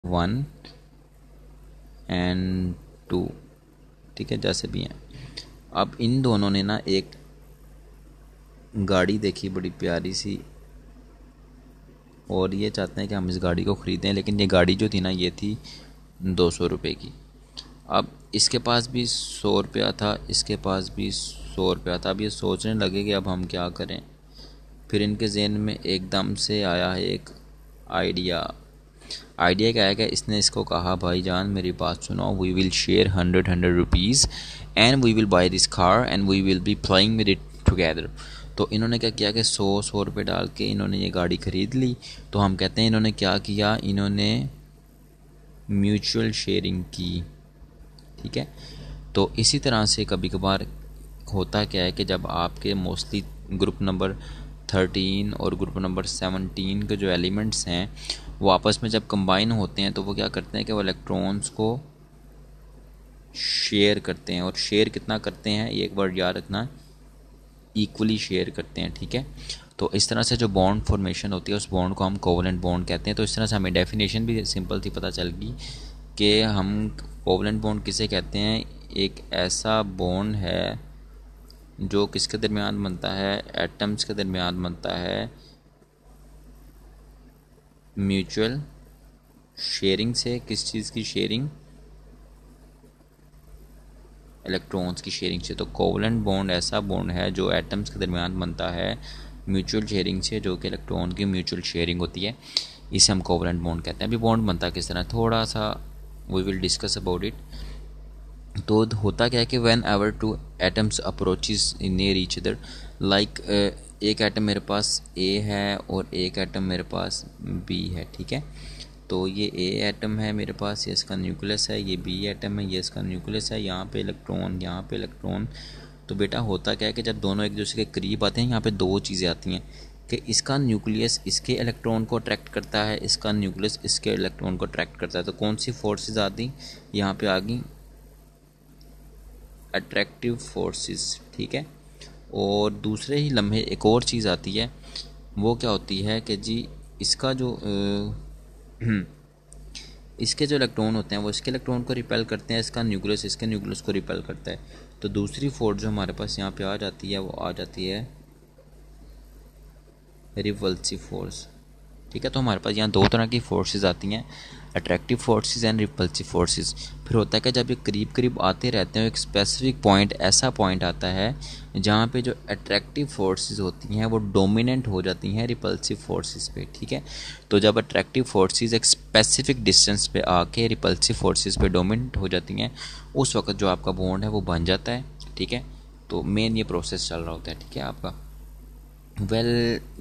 1 and 2, ठीक है, जैसे भी हैं। अब इन दोनों ने ना एक गाड़ी देखी बड़ी प्यारी सी, और ये चाहते हैं कि हम इस गाड़ी को ख़रीदें, लेकिन ये गाड़ी जो थी ना ये थी 200 रुपये की। अब इसके पास भी 100 रुपया था, इसके पास भी 100 रुपया था। अब ये सोचने लगे कि अब हम क्या करें। फिर इनके जहन में एकदम से आया है एक आइडिया। क्या है कि इसने इसको कहा, भाई जान मेरी बात सुनो, we will share 100 rupees and we will buy this car and we will be playing with it together. तो इन्होंने क्या किया कि 100 रुपये डाल के इन्होंने ये गाड़ी ख़रीद ली। तो हम कहते हैं इन्होंने क्या किया, इन्होंने म्यूचुअल शेयरिंग की, ठीक है। तो इसी तरह से कभी कभार होता क्या है कि जब आपके मोस्टली ग्रुप नंबर 13 और ग्रुप नंबर 17 के जो एलिमेंट्स हैं वो आपस में जब कंबाइन होते हैं तो वो क्या करते हैं कि वो इलेक्ट्रॉन्स को शेयर करते हैं। और शेयर कितना करते हैं, ये एक वर्ड याद रखना, इक्वली शेयर करते हैं, ठीक है। तो इस तरह से जो बॉन्ड फॉर्मेशन होती है उस बॉन्ड को हम कोवलेंट बॉन्ड कहते हैं। तो इस तरह से हमें डेफिनेशन भी सिंपल थी पता चल गई कि हम कोवलेंट बॉन्ड किसे कहते हैं। एक ऐसा बॉन्ड है जो किसके दरमियान बनता है, एटम्स के दरमियान बनता है म्यूचुअल शेयरिंग से। किस चीज़ की शेयरिंग, इलेक्ट्रॉन्स की शेयरिंग से। तो कोवलेंट बॉन्ड ऐसा बॉन्ड है जो एटम्स के दरमियान बनता है म्यूचुअल शेयरिंग से, जो कि इलेक्ट्रॉन की म्यूचुअल शेयरिंग होती है, इसे हम कोवलेंट बॉन्ड कहते हैं। अभी बॉन्ड बनता किस तरह, थोड़ा सा we will discuss about it. तो होता क्या है कि whenever two atoms approaches near each other, like एक एटम मेरे पास ए है और एक एटम मेरे पास बी है, ठीक है। तो ये ए एटम है मेरे पास, ये इसका न्यूक्लियस है, ये बी एटम है, ये इसका न्यूक्लियस है, यहाँ पे इलेक्ट्रॉन, यहाँ पे इलेक्ट्रॉन। तो बेटा होता क्या है कि जब दोनों एक दूसरे के करीब आते हैं, यहाँ पे दो चीज़ें आती हैं कि इसका न्यूक्लियस इसके इलेक्ट्रॉन को अट्रैक्ट करता है, इसका न्यूक्लियस इसके इलेक्ट्रॉन को अट्रैक्ट करता है। तो कौन सी फोर्सेस आती, यहाँ पे आ गई अट्रैक्टिव फोर्सेस, ठीक है। और दूसरे ही लम्हे एक और चीज़ आती है, वो क्या होती है कि जी इसका जो इसके जो इलेक्ट्रॉन होते हैं वो इसके इलेक्ट्रॉन को रिपेल करते हैं, इसका न्यूक्लियस इसके न्यूक्लियस को रिपेल करता है। तो दूसरी फोर्स जो हमारे पास यहाँ पे आ जाती है वो आ जाती है रिपल्सिव फोर्स, ठीक है। तो हमारे पास यहाँ दो तरह की फोर्सेस आती हैं, attractive forces and repulsive forces. फिर होता है कि जब ये करीब करीब आते रहते हैं एक स्पेसिफिक पॉइंट, ऐसा पॉइंट आता है जहाँ पे जो अट्रैक्टिव फोर्सेस होती हैं वो डोमिनेंट हो जाती हैं रिपल्सिव फोर्सेस पे, ठीक है। तो जब अट्रैक्टिव फोर्सेस एक स्पेसिफिक डिस्टेंस पे आके रिपल्सिव फोर्सेस पे डोमिनेंट हो जाती हैं, उस वक्त जो आपका बॉन्ड है वो बन जाता है, ठीक है। तो मेन ये प्रोसेस चल रहा होता है, ठीक है आपका।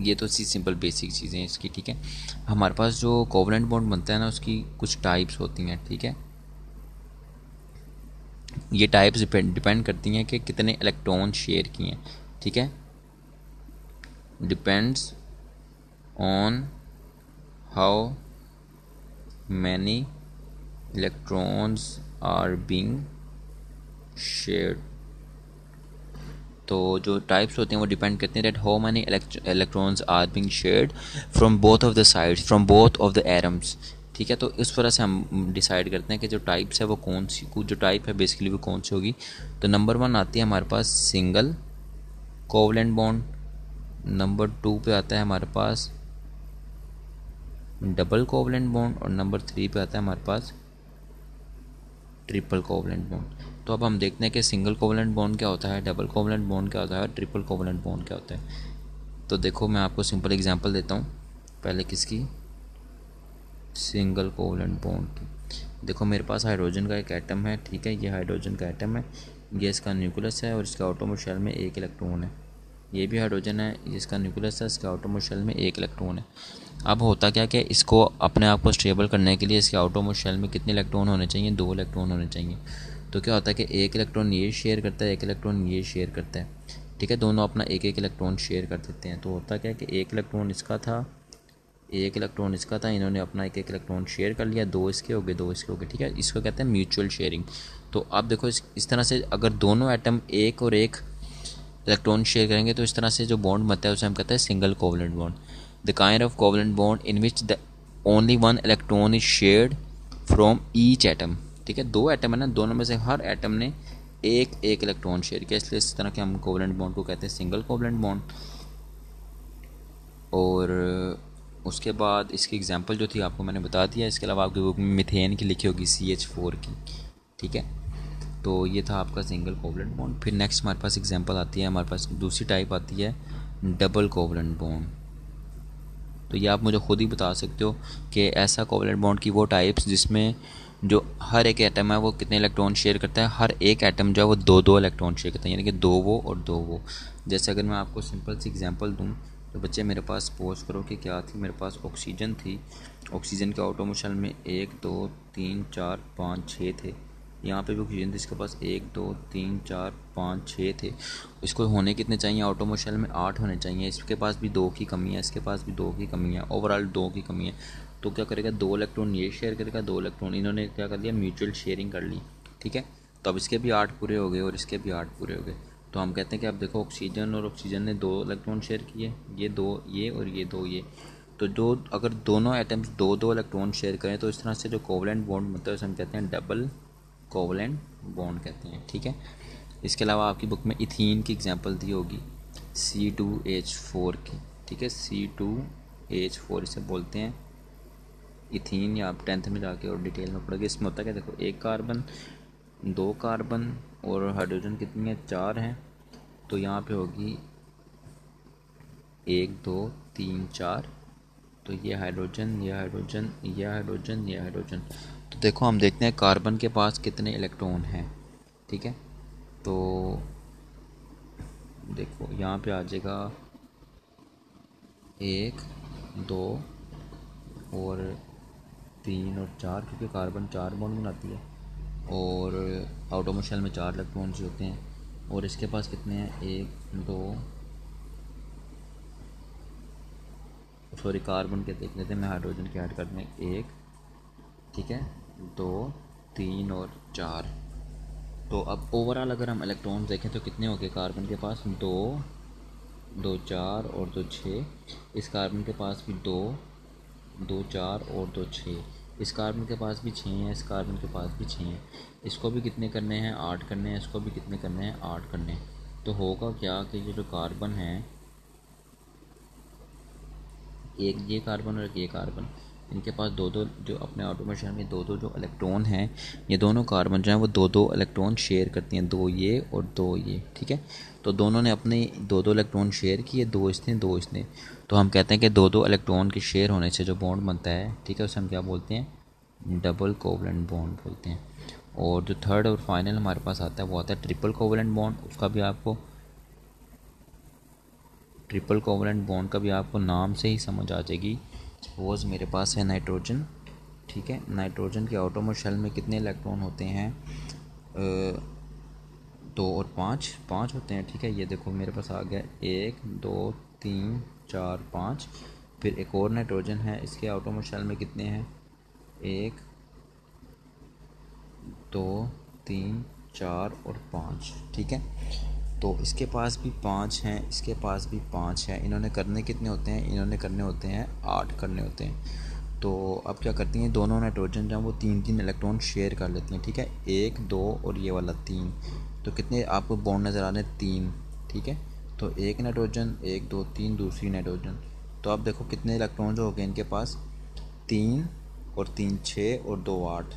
ये तो सी सिंपल बेसिक चीज़ें हैं इसकी, ठीक है। हमारे पास जो कोवलेंट बॉन्ड बनता है ना उसकी कुछ टाइप्स होती हैं, ठीक है। ये टाइप्स डिपेंड करती हैं कि कितने इलेक्ट्रॉन शेयर किए हैं, ठीक है। Depends on how many electrons are being shared. तो जो टाइप्स होते हैं वो डिपेंड करते हैं that how many electrons are being shared from both of the sides, from both of the atoms, ठीक है। तो इस तरह से हम डिसाइड करते हैं कि जो टाइप्स है वो कौन सी, जो टाइप है बेसिकली वो कौन सी होगी। तो नंबर 1 आती है हमारे पास सिंगल कोवलेंट बॉन्ड, नंबर 2 पे आता है हमारे पास डबल कोवलेंट बॉन्ड, और नंबर 3 पे आता है हमारे पास ट्रिपल कोवलेंट बॉन्ड। तो अब हम देखते हैं कि सिंगल कोवलेंट बॉन्ड क्या होता है, डबल कोवलेंट बॉन्ड क्या होता है और ट्रिपल कोवलेंट बॉन्ड क्या होता है। तो देखो मैं आपको सिंपल एग्जांपल देता हूँ पहले किसकी, सिंगल कोवलेंट बॉन्ड की। देखो मेरे पास हाइड्रोजन का एक एटम है, ठीक है, ये हाइड्रोजन का एटम है, ये इसका न्यूक्लियस है और इसका आटोमोट शेल में एक इलेक्ट्रॉन है। ये भी हाइड्रोजन है, इसका न्यूक्लियस है, इसका आटोमोट शेल में एक इलेक्ट्रॉन है। अब होता क्या कि इसको अपने आप को स्टेबल करने के लिए इसके आटोमोट शेल में कितने इलेक्ट्रॉन होने चाहिए, 2 इलेक्ट्रॉन होने चाहिए। तो क्या होता है कि एक इलेक्ट्रॉन ये शेयर करता है, एक इलेक्ट्रॉन ये शेयर करता है, ठीक है। दोनों अपना एक एक इलेक्ट्रॉन शेयर कर देते हैं। तो होता क्या है कि एक इलेक्ट्रॉन इसका था, एक इलेक्ट्रॉन इसका था, इन्होंने अपना एक एक इलेक्ट्रॉन शेयर कर लिया, 2 इसके हो गए, 2 इसके हो गए, ठीक है। इसको कहते हैं म्यूचुअल शेयरिंग। तो अब देखो इस तरह से अगर दोनों एटम एक और एक इलेक्ट्रॉन शेयर करेंगे तो इस तरह से जो बॉन्ड बनता है उसे हम कहते हैं single covalent bond. The kind of covalent bond in which the only one electron is shared from each atom, ठीक है, दो एटम है ना, दोनों में से हर एटम ने एक एक इलेक्ट्रॉन शेयर किया, इसलिए इस तरह के हम कोवलेंट बॉन्ड को कहते हैं सिंगल कोवलेंट बॉन्ड। और उसके बाद इसकी एग्जांपल जो थी आपको मैंने बता दिया। इसके अलावा आपकी बुक में मीथेन की लिखी होगी CH4 की, ठीक है। तो ये था आपका सिंगल कोवलेंट बॉन्ड। फिर नेक्स्ट हमारे पास एग्जांपल आती है, हमारे पास दूसरी टाइप आती है डबल कोवलेंट बॉन्ड। तो ये आप मुझे खुद ही बता सकते हो कि ऐसा कोवलेंट बॉन्ड की वो टाइप्स जिसमें जो हर एक एटम है वो कितने इलेक्ट्रॉन शेयर करता है, हर एक एटम जो है वो दो दो इलेक्ट्रॉन शेयर करता है, यानी कि दो वो और दो वो। जैसे अगर मैं आपको सिंपल सी एग्जांपल दूं तो बच्चे मेरे पास सपोज करो कि क्या थी, मेरे पास ऑक्सीजन थी। ऑक्सीजन के ऑटोमोशल में 1 2 3 4 5 6 थे। यहाँ पे भी ऑक्सीजन थी, इसके पास 1 2 3 4 5 6 थे। इसको होने कितने चाहिए, ऑटोमोशल में 8 होने चाहिए। इसके पास भी 2 की कमी है, इसके पास भी 2 की कमी है, ओवरऑल 2 की कमी है। तो क्या करेगा, 2 इलेक्ट्रॉन ये शेयर करेगा, 2 इलेक्ट्रॉन इन्होंने क्या कर लिया, म्यूचुअल शेयरिंग कर ली, ठीक है। तो अब इसके भी 8 पूरे हो गए और इसके भी 8 पूरे हो गए। तो हम कहते हैं कि अब देखो ऑक्सीजन और ऑक्सीजन ने 2 इलेक्ट्रॉन शेयर किए, ये 2 ये और ये 2 ये। तो जो अगर दोनों एटम्स 2 2 इलेक्ट्रॉन शेयर करें तो इस तरह से जो कोवलेंट बॉन्ड बनता है उसे हम कहते हैं डबल कोवलेंट बॉन्ड कहते हैं, ठीक है। इसके अलावा आपकी बुक में इथीन की एग्जांपल दी होगी C2H4 की, ठीक है, C2H4 इसे बोलते हैं इथीन, या आप 10th में जाके और डिटेल में पढ़ोगे। इसमें होता है कि देखो एक कार्बन, 2 कार्बन और हाइड्रोजन कितनी है, 4 हैं। तो यहाँ पे होगी 1 2 3 4। तो ये हाइड्रोजन, ये हाइड्रोजन, ये हाइड्रोजन, ये हाइड्रोजन। तो देखो हम देखते हैं कार्बन के पास कितने इलेक्ट्रॉन हैं, ठीक है। तो देखो यहाँ पे आ जाएगा 1 2 और 3 और 4, क्योंकि कार्बन 4 बॉन्ड बनाती है और ऑटोमोशल में 4 इलेक्ट्रॉन्स होते हैं। और इसके पास कितने हैं, 1 2, सॉरी कार्बन के देख लेते हैं, मैं हाइड्रोजन के ऐड कर दें, 1, ठीक है, 2 3 और 4। तो अब ओवरऑल अगर हम इलेक्ट्रॉन्स देखें तो कितने हो गए, कार्बन के पास 2 2 4 और 2 6। इस कार्बन के पास भी 2 2 4 और 2 6। इस कार्बन के पास भी 6 हैं, इस कार्बन के पास भी 6 हैं। इसको भी कितने करने हैं, 8 करने हैं, इसको भी कितने करने हैं, 8 करने हैं। तो होगा क्या कि ये जो कार्बन है, एक ये कार्बन और एक ये कार्बन, इनके पास दो दो, जो अपने ऑटोमोशल में दो दो जो इलेक्ट्रॉन हैं, ये दोनों कार्बन जो हैं वो दो दो इलेक्ट्रॉन शेयर करती हैं, 2 ये और 2 ये, ठीक है। तो दोनों ने अपने 2 2 इलेक्ट्रॉन शेयर किए, 2 इसने 2 इसने। तो हम कहते हैं कि 2 2 इलेक्ट्रॉन के शेयर होने से जो बॉन्ड बनता है, ठीक है, उसे हम क्या बोलते हैं, डबल कोवलेंट बॉन्ड बोलते हैं। और जो थर्ड और फाइनल हमारे पास आता है वो आता है ट्रिपल कोवलेंट बॉन्ड। उसका भी आपको ट्रिपल कोवलेंट बॉन्ड का भी आपको नाम से ही समझ आ जाएगी। सपोज मेरे पास है नाइट्रोजन, ठीक है, नाइट्रोजन के ऑटोमोशल में कितने इलेक्ट्रॉन होते हैं, 2 और 5 होते हैं, ठीक है। ये देखो मेरे पास आ गया 1 2 3 4 5। फिर एक और नाइट्रोजन है, इसके ऑटोमोशल में कितने हैं, 1 2 3 4 और 5, ठीक है। तो इसके पास भी 5 हैं, इसके पास भी 5 हैं। इन्होंने करने कितने होते हैं, इन्होंने करने होते हैं 8 करने होते हैं। तो अब क्या करती हैं, दोनों नाइट्रोजन जो हैं वो 3 3 इलेक्ट्रॉन शेयर कर लेती हैं, ठीक है, 1 2 और ये वाला 3। तो कितने आपको बॉन्ड नज़र आ रहे हैं, 3, ठीक है। तो एक नाइट्रोजन, 1 2 3, दूसरी नाइट्रोजन। तो अब देखो कितने इलेक्ट्रॉन जो हो गए इनके पास, 3 और 3 6 और 2 8,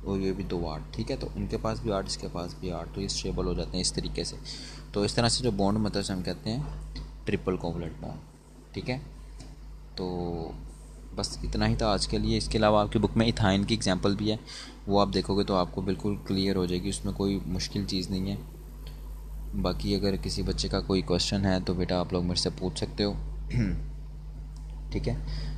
और ये भी 2 8, ठीक है। तो इनके पास भी 8, इसके पास भी 8, तो ये स्टेबल हो जाते हैं इस तरीके से। तो इस तरह से जो बॉन्ड मतलब से हम कहते हैं ट्रिपल कोवलेंट बॉन्ड, ठीक है। तो बस इतना ही था आज के लिए। इसके अलावा आपकी बुक में इथाइन की एग्जांपल भी है, वो आप देखोगे तो आपको बिल्कुल क्लियर हो जाएगी, उसमें कोई मुश्किल चीज़ नहीं है। बाकी अगर किसी बच्चे का कोई क्वेश्चन है तो बेटा आप लोग मुझसे पूछ सकते हो, ठीक है।